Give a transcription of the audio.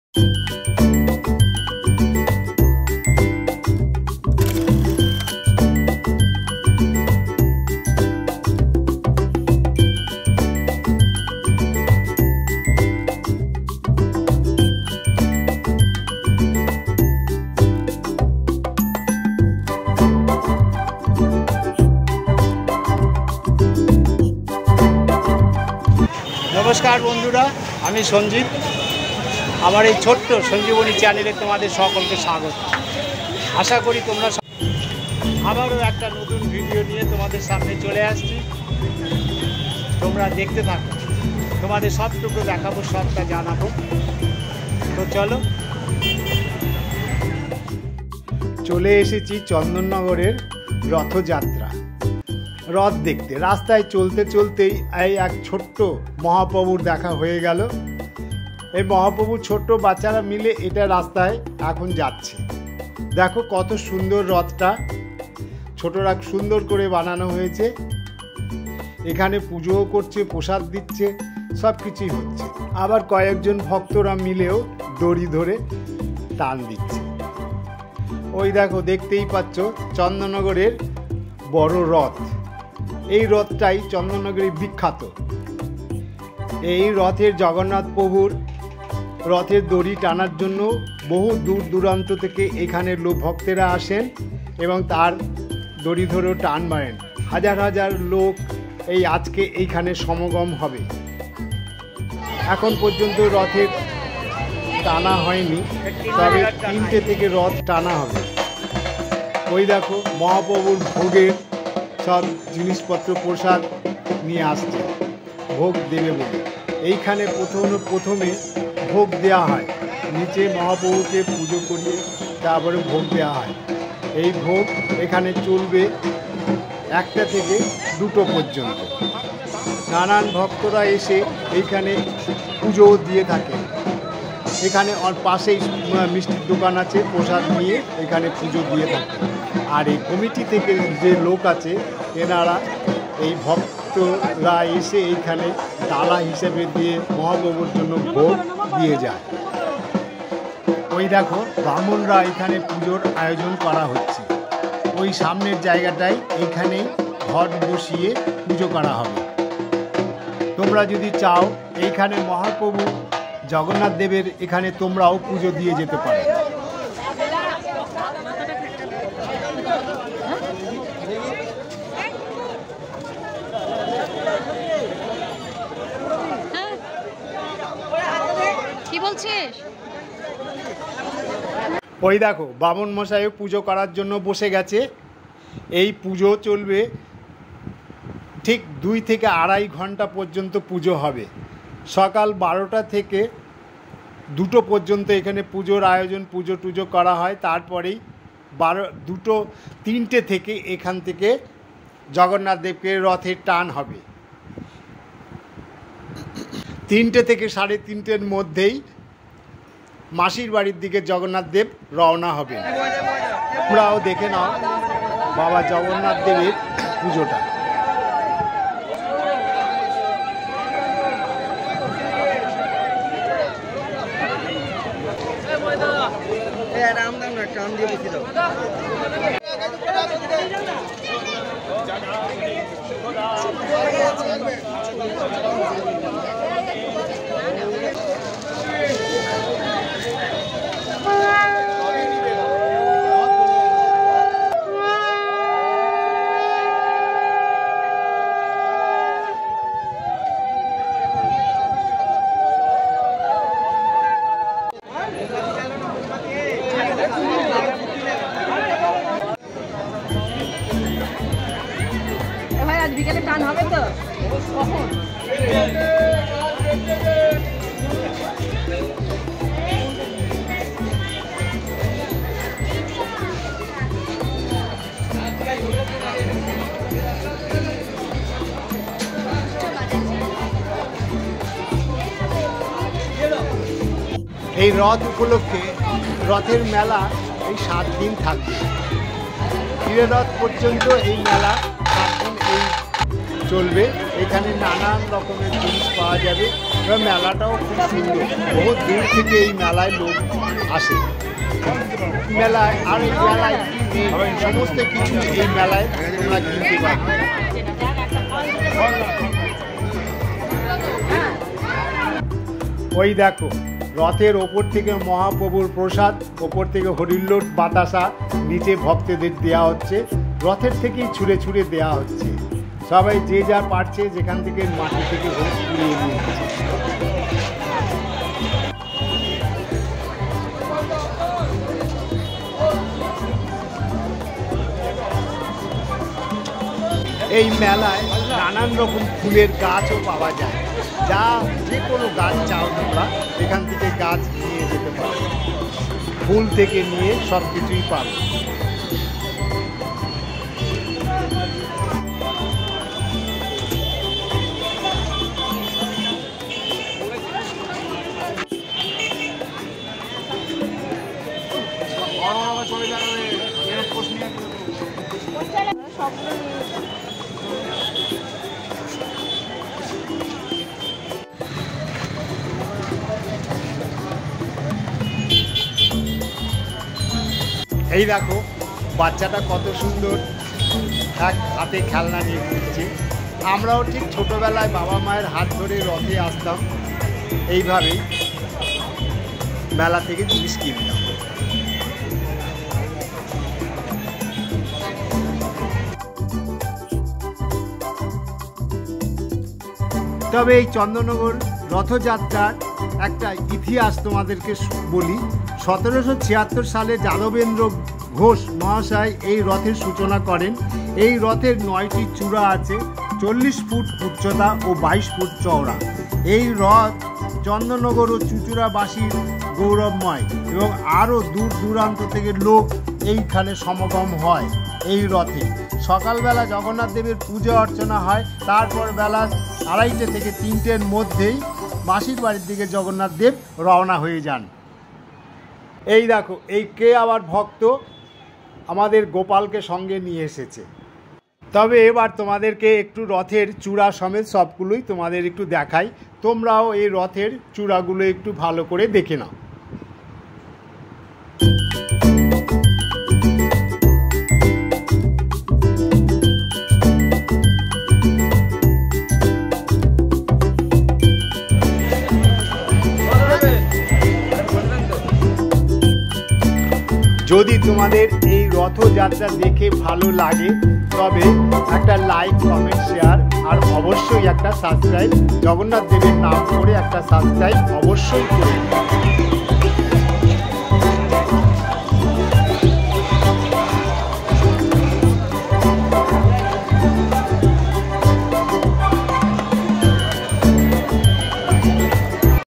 नमस्कार बंधुरा आमी संजीव आमार এই ছোট্ট সঞ্জীবনী চ্যানেলে তোমাদের সকলকে স্বাগত। আশা করি তোমরা আবারও একটা নতুন ভিডিও নিয়ে তোমাদের সামনে চলে আসছি। তোমরা দেখতে থাকো, তোমাদের সবটুকু দেখাবো, সবটা জানাবো। তো চলো, চলে এসেছি চন্দননগরের রথযাত্রা রথ দেখতে। রাস্তায় চলতে চলতেই এই এক ছোট্ট মহাপ্রভুর দেখা হয়ে গেল। এই মহাপ্রভু ছোট্ট বাচ্চারা মিলে এটা রাস্তায় এখন যাচ্ছে। দেখো কত সুন্দর রথটা, ছোটরা সুন্দর করে বানানো হয়েছে। এখানে পুজোও করছে, প্রসাদ দিচ্ছে, সব কিছুই হচ্ছে। আবার কয়েকজন ভক্তরা মিলেও দড়ি ধরে টান দিচ্ছে। ওই দেখো, দেখতেই পাচ্ছ চন্দননগরের বড় রথ। এই রথটাই চন্দননগরে বিখ্যাত। এই রথের জগন্নাথ প্রভুর রথের দড়ি টানার জন্য বহু দূর দূরান্ত থেকে এখানে ভক্তেরা আসেন এবং তার দড়ি ধরেও টান মারেন। হাজার হাজার লোক এই আজকে এইখানে সমাগম হবে। এখন পর্যন্ত রথের টানা হয়নি, তবে 3টে থেকে রথ টানা হবে। ওই দেখো মহাপ্রভুর ভোগের সব জিনিসপত্র প্রসাদ নিয়ে আসছে ভোগ দেবে বলে। এইখানে প্রথমে ভোগ দেওয়া হয়, নিচে মহাপ্রভুকে পুজো করিয়ে তারপরে ভোগ দেওয়া হয়। এই ভোগ এখানে চলবে 1টা থেকে 2টো পর্যন্ত। নানান ভক্তরা এসে এইখানে পুজো দিয়ে থাকে। এখানে পাশেই মিষ্টির দোকান আছে, প্রসাদ নিয়ে এখানে পুজো দিয়ে থাকে। আর এই কমিটি থেকে যে লোক আছে, এনারা এই ভক্তরা এসে এইখানে ডালা হিসেবে দিয়ে মহাপ্রভুর জন্য ভোগ দিয়ে যায়। ওই দেখো ব্রাহ্মণরা এখানে পুজোর আয়োজন করা হচ্ছে। ওই সামনের জায়গাটায় এইখানেই ঘট বসিয়ে পুজো করা হবে। তোমরা যদি চাও এইখানে মহাপ্রভু জগন্নাথ দেবের এখানে তোমরাও পুজো দিয়ে যেতে পারো। কি বলছিস? ওই দেখো বামন মশাইও পুজো করার জন্য বসে গেছে। এই পুজো চলবে ঠিক 2 থেকে 2.5 ঘন্টা পর্যন্ত পুজো হবে। সকাল 12টা থেকে 2টো পর্যন্ত এখানে পুজোর আয়োজন, পুজো টুজো করা হয়। তারপরেই 3টে থেকে এখান থেকে জগন্নাথ দেবকে রথের টান হবে। 3টে থেকে 3:30-র মধ্যেই মাসির বাড়ির দিকে জগন্নাথ দেব রওনা হবে। তোমরাও দেখে নাও বাবা জগন্নাথ দেবের পুজোটা। বিকেলে টান হবে তো কখন? এই রথ উপলক্ষে রথের মেলা এই 7 দিন থাকবে। রথ পর্যন্ত এই মেলা 7 দিন এই চলবে। এখানে নানান রকমের জিনিস পাওয়া যাবে। এবার মেলাটাও খুব সুন্দর, বহু দূর থেকে এই মেলায় লোক আসে। মেলায় আর এই মেলায় সমস্ত কিছু এই মেলায় তোমরা কিনতে পারবে। ওই দেখো, রথের ওপর থেকে মহাপ্রভুর প্রসাদ, ওপর থেকে হরিল্লোট বাতাসা নিচে ভক্তদের দেওয়া হচ্ছে। রথের থেকেই ছুঁড়ে ছুঁড়ে দেওয়া হচ্ছে। সবাই যে যা পারছে যেখান থেকে মাটি থেকে কুড়িয়ে নিয়ে যাচ্ছে। এই মেলায় নানান রকম ফুলের গাছও পাওয়া যায়। যা যে কোনো গাছ চাও তোমরা এখান থেকে গাছ নিয়ে যেতে পারো। ফুল থেকে নিয়ে সব কিছুই পাবে। এই দেখো, বাচ্চাটা কত সুন্দর এক হাতে খেলনা নিয়ে ঘুরছে। আমরাও ঠিক ছোটবেলায় বাবা মায়ের হাত ধরে রথে আসতাম, এইভাবেই মেলা থেকে জিনিস কিনতাম। তবে এই চন্দননগর রথযাত্রার একটা ইতিহাস তোমাদেরকে বলি। 1776 সালে যাদবেন্দ্র ঘোষ মহাশয় এই রথের সূচনা করেন। এই রথের 9টি চূড়া আছে, 40 ফুট উচ্চতা ও 22 ফুট চওড়া। এই রথ চন্দননগর ও চুঁচুড়াবাসীর গৌরবময় এবং আরও দূর দূরান্ত থেকে লোক এইখানে সমাগম হয়। এই রথে সকালবেলা জগন্নাথ দেবের পূজা অর্চনা হয়, তারপর বেলা 2:30 থেকে 3টের মধ্যেই মাসির বাড়ির দিকে জগন্নাথ দেব রওনা হয়ে যান। এই দেখো, এই কে আবার ভক্ত আমাদের গোপালকে সঙ্গে নিয়ে এসেছে। তবে এবার তোমাদেরকে একটু রথের চূড়া সমেত সবগুলোই তোমাদের একটু দেখাই। তোমরাও এই রথের চূড়াগুলো একটু ভালো করে দেখে নাও। যদি তোমাদের এই রথযাত্রা দেখে ভালো লাগে তবে একটা লাইক, কমেন্ট, শেয়ার আর অবশ্যই একটা সাবস্ক্রাইব, জগন্নাথ দেবের নাম করে একটা সাবস্ক্রাইব অবশ্যই করে।